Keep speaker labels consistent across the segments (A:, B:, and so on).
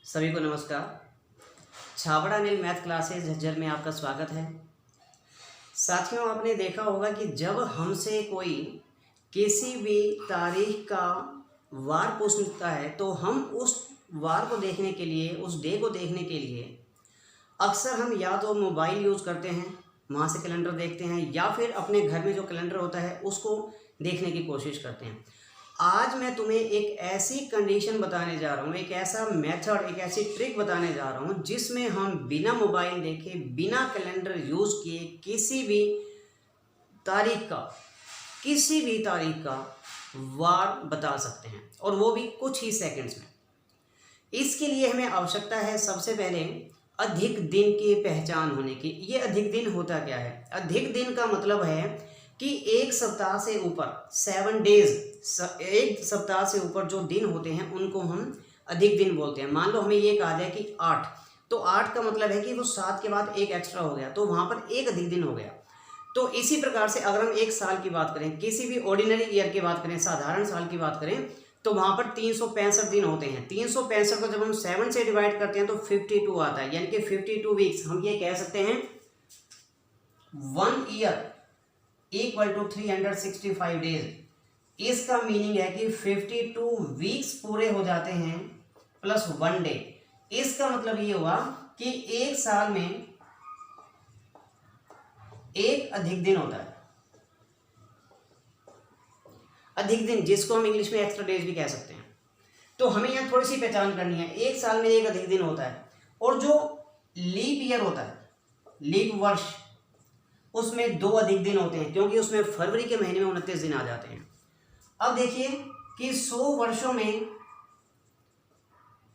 A: सभी को नमस्कार। छाबड़ा नील मैथ क्लासेस झज्जर में आपका स्वागत है। साथियों, आपने देखा होगा कि जब हमसे कोई किसी भी तारीख का वार पूछता है तो हम उस वार को देखने के लिए, उस डे को देखने के लिए अक्सर हम या तो मोबाइल यूज़ करते हैं, वहाँ से कैलेंडर देखते हैं, या फिर अपने घर में जो कैलेंडर होता है उसको देखने की कोशिश करते हैं। आज मैं तुम्हें एक ऐसी कंडीशन बताने जा रहा हूँ, एक ऐसा मेथड, एक ऐसी ट्रिक बताने जा रहा हूँ जिसमें हम बिना मोबाइल देखे, बिना कैलेंडर यूज़ किए किसी भी तारीख का वार बता सकते हैं, और वो भी कुछ ही सेकंड्स में। इसके लिए हमें आवश्यकता है सबसे पहले अधिक दिन की पहचान होने की। ये अधिक दिन होता क्या है? अधिक दिन का मतलब है कि एक सप्ताह से ऊपर 7 डेज, एक सप्ताह से ऊपर जो दिन होते हैं उनको हम अधिक दिन बोलते हैं। मान लो हमें ये कहा जाए कि 8, तो 8 का मतलब है कि वो 7 के बाद एक एक्स्ट्रा हो गया, तो वहाँ पर एक अधिक दिन हो गया। तो इसी प्रकार से अगर हम एक साल की बात करें, किसी भी ऑर्डिनरी ईयर की बात करें, साधारण साल की बात करें, तो वहाँ पर 365 दिन होते हैं। 365 को जब हम 7 से डिवाइड करते हैं तो 52 आता है, यानी कि 52 वीक्स। हम ये कह सकते हैं 1 ईयर इक्वल टू 365 डेज। इसका मीनिंग है कि 52 वीक्स पूरे हो जाते हैं प्लस 1 डे। इसका मतलब ये हुआ कि एक साल में एक अधिक दिन होता है। अधिक दिन, जिसको हम इंग्लिश में एक्स्ट्रा डेज भी कह सकते हैं। तो हमें यहाँ थोड़ी सी पहचान करनी है। एक साल में एक अधिक दिन होता है, और जो लीप ईयर होता है, लीप वर्ष, उसमें 2 अधिक दिन होते हैं, क्योंकि उसमें फरवरी के महीने में 29 दिन आ जाते हैं। अब देखिए कि 100 वर्षों में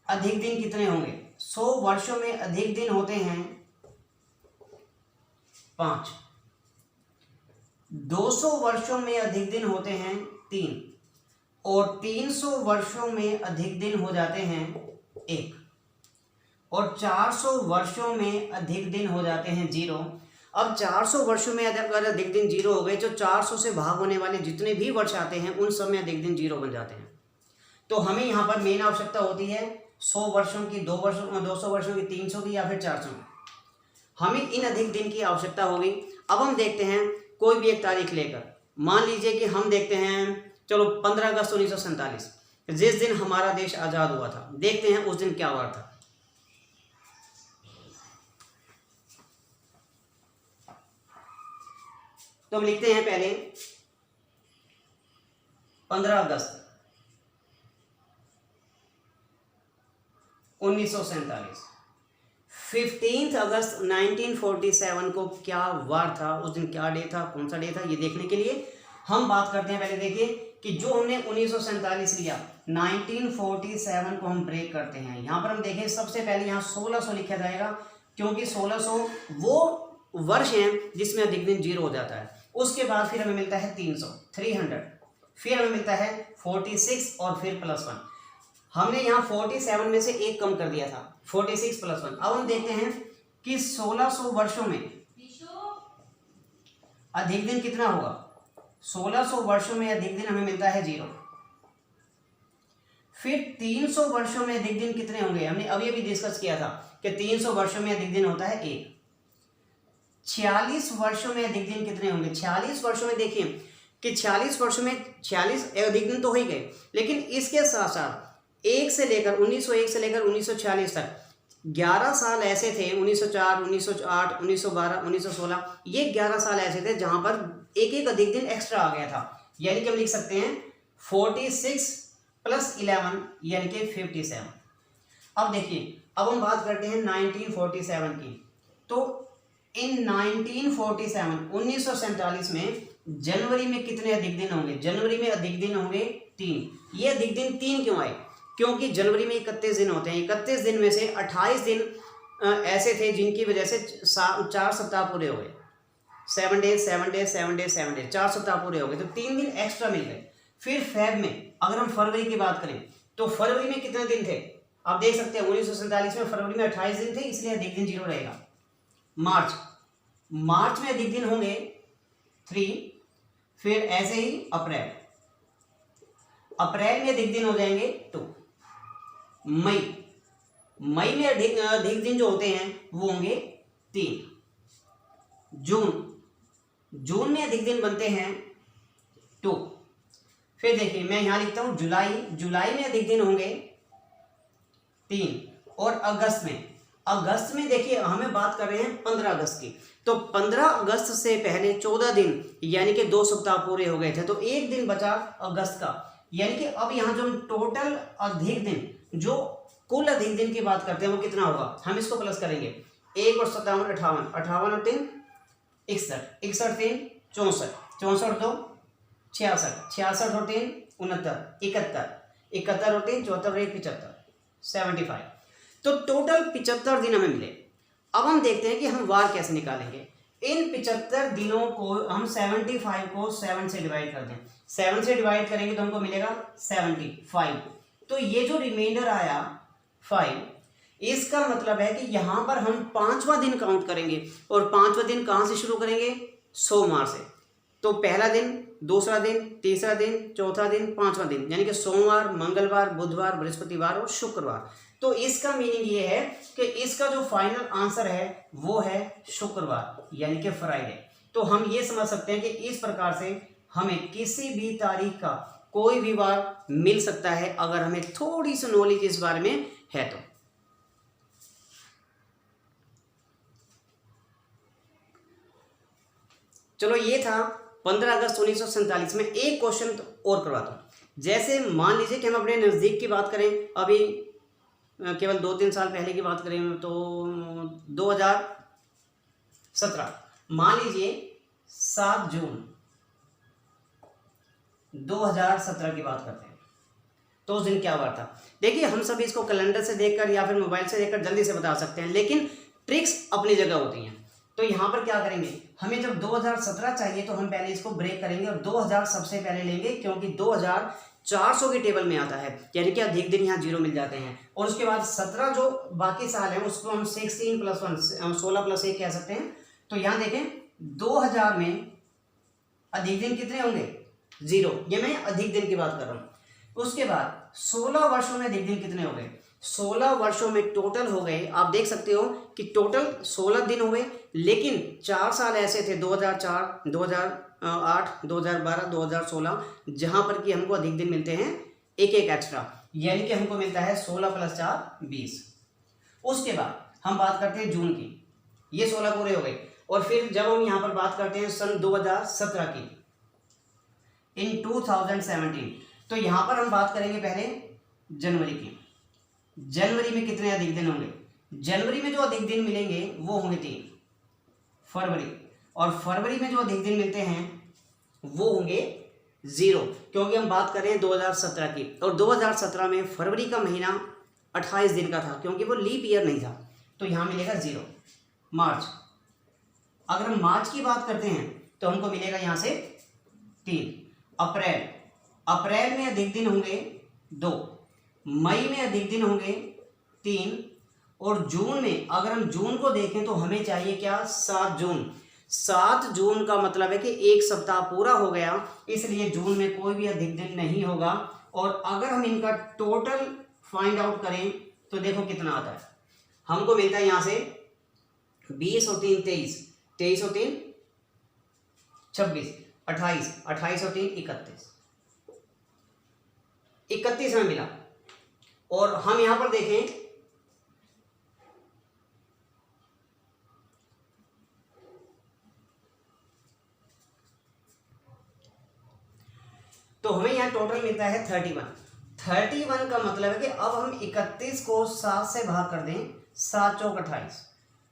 A: अधिक दिन कितने होंगे? 100 वर्षों में अधिक दिन होते हैं 5। 200 वर्षों में अधिक दिन होते हैं 3, और 300 वर्षों में अधिक दिन हो जाते हैं 1, और 400 वर्षों में अधिक दिन हो जाते हैं 0। अब 400 वर्षों में अगर अधिक दिन 0 हो गए, तो 400 से भाग होने वाले जितने भी वर्ष आते हैं उन सब में अधिक दिन 0 बन जाते हैं। तो हमें यहाँ पर मेन आवश्यकता होती है 100 वर्षों की, 200 वर्षों की, 300 की, या फिर 400 की। हमें इन अधिक दिन की आवश्यकता होगी। अब हम देखते हैं कोई भी एक तारीख लेकर, मान लीजिए कि हम देखते हैं, चलो 15 अगस्त 1947, जिस दिन हमारा देश आज़ाद हुआ था। देखते हैं उस दिन क्या हुआ था। तो हम लिखते हैं पहले 15 अगस्त 1947। 15 अगस्त 1947 को क्या वार था, उस दिन क्या डे था, कौन सा डे था, ये देखने के लिए हम बात करते हैं। पहले देखिए कि जो हमने 1947 लिया, 1947 को हम ब्रेक करते हैं। यहाँ पर हम देखें, सबसे पहले यहाँ 1600 लिखा जाएगा, क्योंकि 1600 वो वर्ष हैं जिसमें अधिक दिन 0 हो जाता है। उसके बाद फिर हमें मिलता है 300, फिर हमें मिलता है 46, और फिर +1। हमने यहाँ 47 में से एक कम कर दिया था, 46 + 1। अब हम देखते हैं कि 1600 वर्षों में अधिक दिन कितना होगा। 1600 वर्षों में अधिक दिन हमें मिलता है 0। फिर 300 वर्षों में अधिक दिन कितने होंगे? हमने अभी अभी डिस्कस किया था कि 300 वर्षों में अधिक दिन होता है 1। 46 वर्षों में अधिक दिन कितने होंगे? 46 वर्षों में देखिए कि 46 वर्षों में 46 अधिक दिन तो हो ही गए, लेकिन इसके साथ साथ 1901 से लेकर 1946 तक 11 साल ऐसे थे, 1904, 1908, 1912, 1916, ये 11 साल ऐसे थे जहां पर एक एक अधिक दिन एक्स्ट्रा आ गया था। यानी कि हम लिख सकते हैं 46 + 11 यानी कि 57। अब देखिए, अब हम बात करते हैं 1947 की। तो इन 1947 में जनवरी में कितने अधिक दिन होंगे? जनवरी में अधिक दिन होंगे 3। ये अधिक दिन 3 क्यों आए? क्योंकि जनवरी में 31 दिन होते हैं। 31 दिन में से 28 दिन ऐसे थे जिनकी वजह से 4 सप्ताह पूरे हो गए। 7 डेज 4 सप्ताह पूरे हो गए, तो 3 दिन एक्स्ट्रा मिल गए। फिर फेब में अगर हम फरवरी की बात करें, तो फरवरी में कितने दिन थे? आप देख सकते हैं 1947 में फरवरी में 28 दिन थे, इसलिए अधिक दिन 0 रहेगा। मार्च में अधिक दिन होंगे 3। फिर ऐसे ही अप्रैल में अधिक दिन हो जाएंगे 2। मई में अधिक दिन जो होते हैं वो होंगे 3। जून में अधिक दिन बनते हैं 2। फिर देखिए मैं यहां लिखता हूं जुलाई में अधिक दिन होंगे 3। और अगस्त में देखिए हमें बात कर रहे हैं 15 अगस्त की, तो 15 अगस्त से पहले 14 दिन यानी कि 2 सप्ताह पूरे हो गए थे, तो एक दिन बचा अगस्त का। यानी कि अब यहाँ जो हम टोटल अधिक दिन, जो कुल अधिक दिन की बात करते हैं वो कितना होगा, हम इसको प्लस करेंगे। 1 और 57 58, 58 और 3 61, 61 3 64, 64 2 66, 66 और 3 69, 71, 71 और 3 74 1 75, 75। तो टोटल 75 दिन हमें मिले। अब हम देखते हैं कि हम वार कैसे निकालेंगे। इन 75 दिनों को हम 75 को 7 से डिवाइड कर दें। 7 से डिवाइड करेंगे तो हमको मिलेगा 75। तो ये जो रिमाइंडर आया 5, इसका मतलब है कि यहाँ पर हम 5वां दिन काउंट करेंगे। और 5वां दिन कहाँ से शुरू करेंगे, सोमवार से। तो पहला दिन, दूसरा दिन, तीसरा दिन, चौथा दिन, 5वां दिन, यानी कि सोमवार, मंगलवार, बुधवार, बृहस्पतिवार और शुक्रवार। तो इसका मीनिंग ये है कि इसका जो फाइनल आंसर है वो है शुक्रवार, यानी कि फ्राइडे। तो हम ये समझ सकते हैं कि इस प्रकार से हमें किसी भी तारीख का कोई भी वार मिल सकता है अगर हमें थोड़ी सी नॉलेज इस बारे में है तो। चलो ये था 15 अगस्त 1947 में। एक क्वेश्चन और करवाता हूं। जैसे मान लीजिए कि हम अपने नज़दीक की बात करें, अभी केवल 2-3 साल पहले की बात करें तो 2017, मान लीजिए 7 जून 2017 की बात करते हैं, तो उस दिन क्या वार था। देखिए हम सभी इसको कैलेंडर से देखकर या फिर मोबाइल से देखकर जल्दी से बता सकते हैं, लेकिन ट्रिक्स अपनी जगह होती हैं। तो यहाँ पर क्या करेंगे, हमें जब 2017 चाहिए तो हम पहले इसको ब्रेक करेंगे और 2000 सबसे पहले लेंगे, क्योंकि 2400 के टेबल में आता है, यानी कि अधिक दिन यहाँ 0 मिल जाते हैं। और उसके बाद 17 जो बाकी साल है उसको हम 16 + 1 16 + 1 कह सकते हैं। तो यहाँ देखें 2000 में अधिक दिन कितने होंगे, 0। ये मैं अधिक दिन की बात कर रहा हूँ। उसके बाद 16 वर्षों में अधिक दिन कितने हो गए, 16 वर्षों में टोटल हो गए, आप देख सकते हो कि टोटल 16 दिन हुए। लेकिन 4 साल ऐसे थे 2004, 2008, 2012, 2016, जहां पर कि हमको अधिक दिन मिलते हैं एक एक्स्ट्रा, यानी कि हमको मिलता है 16 + 4 20। उसके बाद हम बात करते हैं जून की, ये 16 पूरे हो गए। और फिर जब हम यहाँ पर बात करते हैं सन 2017 की, इन 2017, तो यहाँ पर हम बात करेंगे पहले जनवरी की। जनवरी में कितने अधिक दिन होंगे, जनवरी में जो अधिक दिन मिलेंगे वो होंगे 3। फरवरी, और फरवरी में जो अधिक दिन मिलते हैं वो होंगे 0, क्योंकि हम बात कर रहे हैं 2017 की। और 2017 में फरवरी का महीना 28 दिन का था, क्योंकि वो लीप ईयर नहीं था, तो यहाँ मिलेगा 0। मार्च, अगर हम मार्च की बात करते हैं तो हमको मिलेगा यहाँ से 3। अप्रैल, अप्रैल में अधिक दिन होंगे 2। मई में अधिक दिन होंगे 3। और जून में, अगर हम जून को देखें तो हमें चाहिए क्या, 7 जून। 7 जून का मतलब है कि एक सप्ताह पूरा हो गया, इसलिए जून में कोई भी अधिक दिन नहीं होगा। और अगर हम इनका टोटल फाइंड आउट करें तो देखो कितना आता है, हमको मिलता है यहाँ से 20 और 3 23, 23 और 3 26, 28, 28 और 3 31, 31 में मिला। और हम यहां पर देखें तो हमें यहां टोटल मिलता है 31। 31 का मतलब है कि अब हम 31 को 7 से भाग कर दें, 7 चौक 28,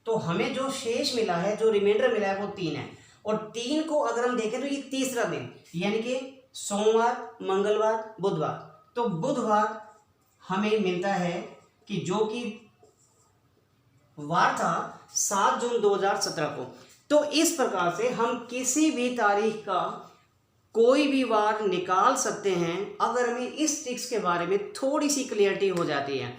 A: तो हमें जो शेष मिला है, जो रिमाइंडर मिला है वो 3 है। और 3 को अगर हम देखें तो ये तीसरा दिन, यानी कि सोमवार, मंगलवार, बुधवार। तो बुधवार हमें मिलता है कि जो कि वार था 7 जून 2017 को। तो इस प्रकार से हम किसी भी तारीख का कोई भी वार निकाल सकते हैं अगर हमें इस ट्रिक्स के बारे में थोड़ी सी क्लियरिटी हो जाती है।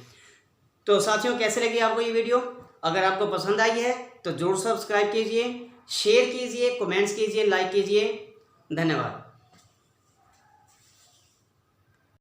A: तो साथियों, कैसे लगी आपको ये वीडियो? अगर आपको पसंद आई है तो जरूर सब्सक्राइब कीजिए, शेयर कीजिए, कमेंट्स कीजिए, लाइक कीजिए। धन्यवाद।